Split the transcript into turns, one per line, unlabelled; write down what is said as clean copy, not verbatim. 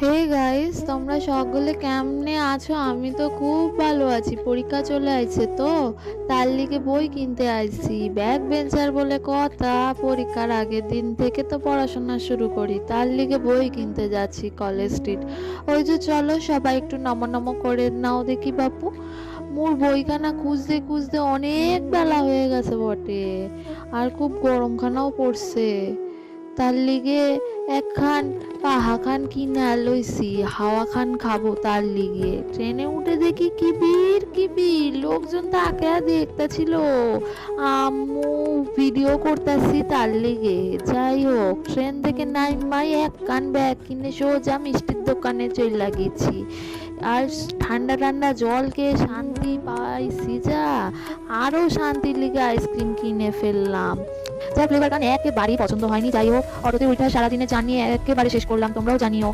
Hey guys, তোমরা সকলে কেমনে আছো? আমি তো খুব ভালো আছি। পরীক্ষা চলে আইছে তো, তার লিগে বই কিনতে আইছি। ব্যাক বেঞ্চার বলে কথা, পরীক্ষার আগের দিন থেকে তো পড়াশোনা শুরু করি, তার লিগে বই কিনতে যাচ্ছি কলেজ স্ট্রিট। ওই যে চলো সবাই একটু নমো নমো করে নাও দেখি বাপু। মোর বইখানা খুঁজতে খুঁজতে অনেক বেলা হয়ে গেছে বটে, আর খুব গরমখানাও পড়ছে। তার লিগে একখান পাহা খান কিনা লইছি, হাওয়া খান খাবো। তার লিগে ট্রেনে উঠে দেখি কিবির কিবির লোকজন তাকে দেখতেছিল, আম্মু ভিডিও করতেছি তার লিগে। যাই হোক, ট্রেন থেকে নাইমাই এক কান ব্যাগ কিনে সোজা মিষ্টির দোকানে চলে গেছি। আর ঠান্ডা ঠান্ডা জল খেয়ে শান্তি পাইছি যা। আরো শান্তির লিগে আইসক্রিম কিনে ফেললাম, যার ফ্লেভার কারণ একেবারেই পছন্দ হয়নি। যাই হোক, অটোতে উঠে সারাদিনে জানিয়ে একেবারে শেষ করলাম, তোমরাও জানিও।